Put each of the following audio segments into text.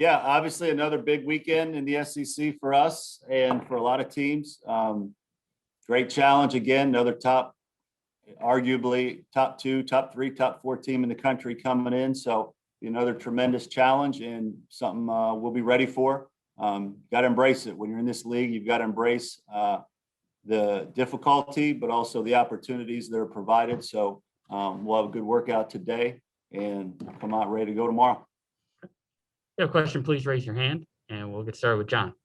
Yeah, obviously another big weekend in the SEC for us and for a lot of teams. Great challenge again, another arguably top 2, top 3, top 4 team in the country coming in. So another tremendous challenge and something we'll be ready for. Got to embrace it. When you're in this league, you've got to embrace the difficulty, but also the opportunities that are provided. So we'll have a good workout today and come out ready to go tomorrow. If you have a question, please raise your hand and we'll get started with John.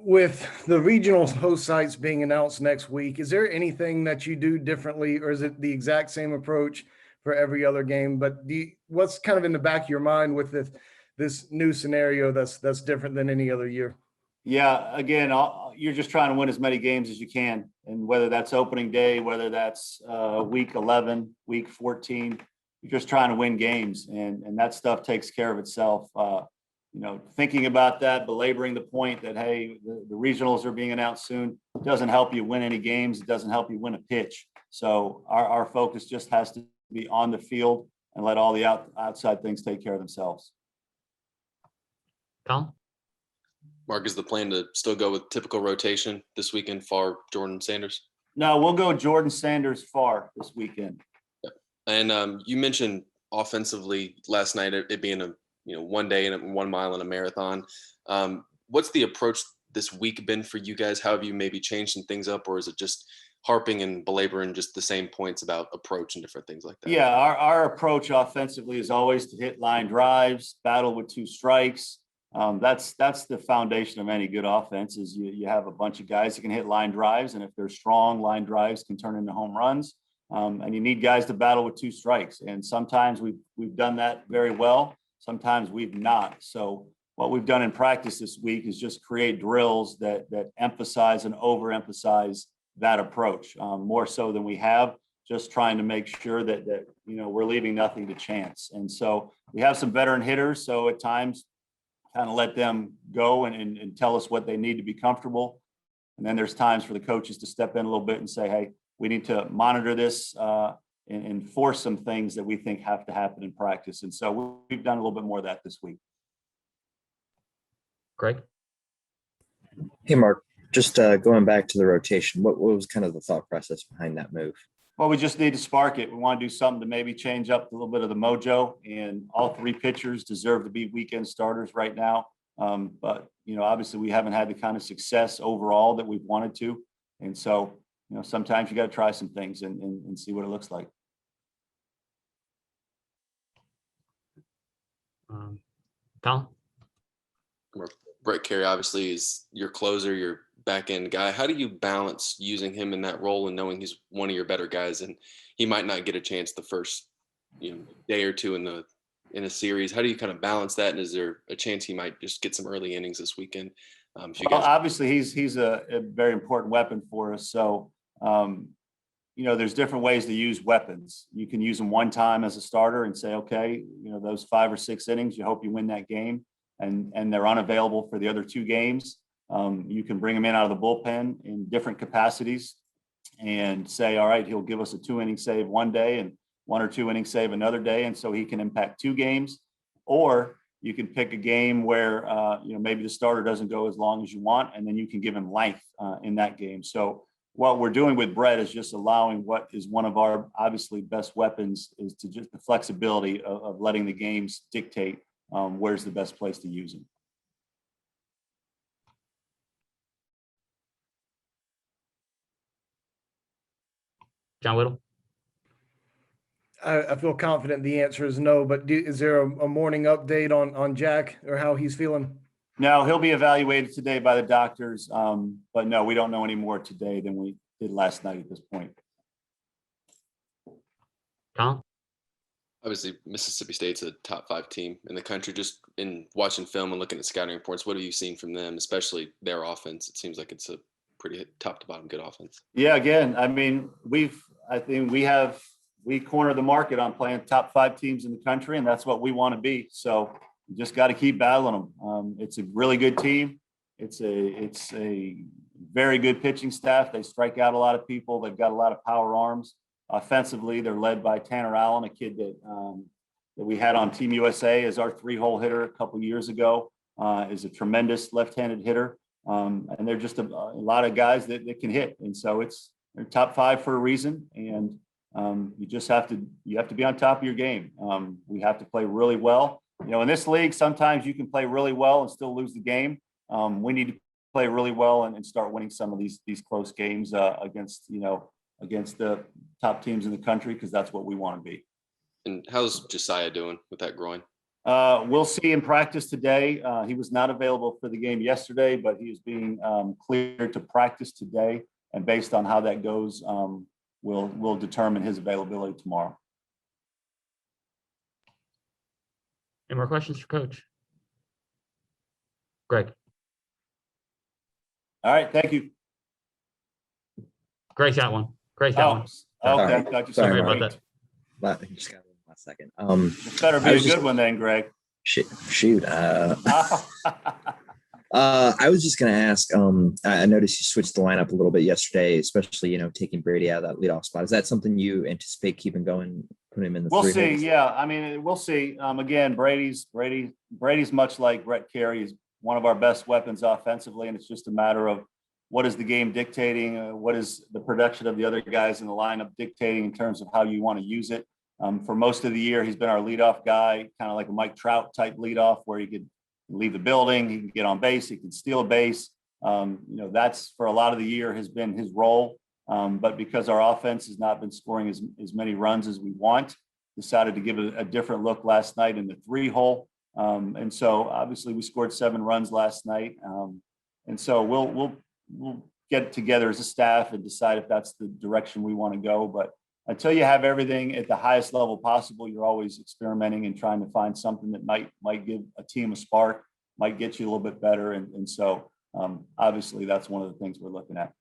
With the regional host sites being announced next week, is there anything that you do differently, or is it the exact same approach for every other game? But what's kind of in the back of your mind with this new scenario that's different than any other year? Yeah, again, you're just trying to win as many games as you can, and whether that's opening day, whether that's week 11, week 14, you're just trying to win games, and that stuff takes care of itself. Thinking about that, belaboring the point that, hey, the regionals are being announced soon, doesn't help you win any games. It doesn't help you win a pitch. So our focus just has to be on the field and let all the outside things take care of themselves. Colin? Mark, is the plan to still go with typical rotation this weekend for Jordan Sanders? No, we'll go Jordan Sanders far this weekend. Yeah. And you mentioned offensively last night, it being a one day and 1 mile in a marathon. What's the approach this week been for you guys? How have you maybe changed some things up, or is it just harping and belaboring just the same points about approach and different things like that? Yeah, our approach offensively is always to hit line drives, battle with 2 strikes. That's the foundation of any good offense. Is you have a bunch of guys that can hit line drives, and if they're strong, line drives can turn into home runs. And you need guys to battle with 2 strikes. And sometimes we've done that very well. Sometimes we've not. So what we've done in practice this week is just create drills that emphasize and overemphasize that approach more so than we have, just trying to make sure that we're leaving nothing to chance. And so we have some veteran hitters. So at times kind of let them go and tell us what they need to be comfortable. And then there's times for the coaches to step in a little bit and say, hey, we need to monitor this and force some things that we think have to happen in practice. And so we've done a little bit more of that this week. Greg? Hey, Mark, just going back to the rotation, what was kind of the thought process behind that move? Well, we just need to spark it. We want to do something to maybe change up a little bit of the mojo, and all 3 pitchers deserve to be weekend starters right now. But, obviously we haven't had the kind of success overall that we've wanted to. And so, sometimes you got to try some things and see what it looks like. Colin? Brett Carey obviously is your closer, your back end guy. How do you balance using him in that role and knowing he's one of your better guys and he might not get a chance the first day or two in a series? How do you kind of balance that? And is there a chance he might just get some early innings this weekend? Obviously he's a very important weapon for us. So there's different ways to use weapons. You can use them one time as a starter and say, okay, those 5 or 6 innings, you hope you win that game, and they're unavailable for the other 2 games. You can bring him in out of the bullpen in different capacities and say, all right, he'll give us a 2-inning save one day and 1 or 2 inning save another day. And so he can impact 2 games. Or you can pick a game where, maybe the starter doesn't go as long as you want, and then you can give him length in that game. So what we're doing with Brett is just allowing what is one of our obviously best weapons, is to just the flexibility of letting the games dictate where's the best place to use him. John Whittle? I feel confident the answer is no, but is there a morning update on Jack or how he's feeling? No, he'll be evaluated today by the doctors. But no, we don't know any more today than we did last night at this point. Colin? Obviously, Mississippi State's a top 5 team in the country. Just in watching film and looking at scouting reports, what have you seen from them, especially their offense? It seems like it's a pretty top to bottom good offense. Yeah, again, I mean, we corner the market on playing top 5 teams in the country, and that's what we want to be. So you just got to keep battling them. It's a really good team. It's a very good pitching staff. They strike out a lot of people. They've got a lot of power arms. Offensively, they're led by Tanner Allen, a kid that that we had on Team USA as our 3-hole hitter a couple years ago, is a tremendous left-handed hitter. And they're just a lot of guys that can hit. And so they're top 5 for a reason. And you have to be on top of your game. We have to play really well. In this league, sometimes you can play really well and still lose the game. We need to play really well and start winning some of these close games against the top teams in the country, because that's what we want to be. And how's Josiah doing with that groin? We'll see in practice today. He was not available for the game yesterday, but he is being cleared to practice today. And based on how that goes, we'll determine his availability tomorrow. Any more questions for Coach? Greg. All right, thank you. Greg's got one. Greg's got one. Okay, Sorry. got you. Sorry about Great. that. Just got one last second. This better be I a was good just- one then, Greg. Shoot. I was just going to ask. I noticed you switched the lineup a little bit yesterday, especially taking Brady out of that leadoff spot. Is that something you anticipate keeping going? Put him in the. We'll 3 see. holes? Yeah, I mean, we'll see. Again, Brady's much like Brett Carey, is one of our best weapons offensively, and it's just a matter of what is the game dictating, what is the production of the other guys in the lineup dictating in terms of how you want to use it. For most of the year, he's been our leadoff guy, kind of like a Mike Trout type leadoff, where he could leave the building, he can get on base, he can steal a base. That's for a lot of the year has been his role. But because our offense has not been scoring as many runs as we want, decided to give it a different look last night in the 3-hole. And so obviously we scored 7 runs last night. And so we'll get together as a staff and decide if that's the direction we want to go. But until you have everything at the highest level possible, you're always experimenting and trying to find something that might give a team a spark, might get you a little bit better. And so obviously that's one of the things we're looking at.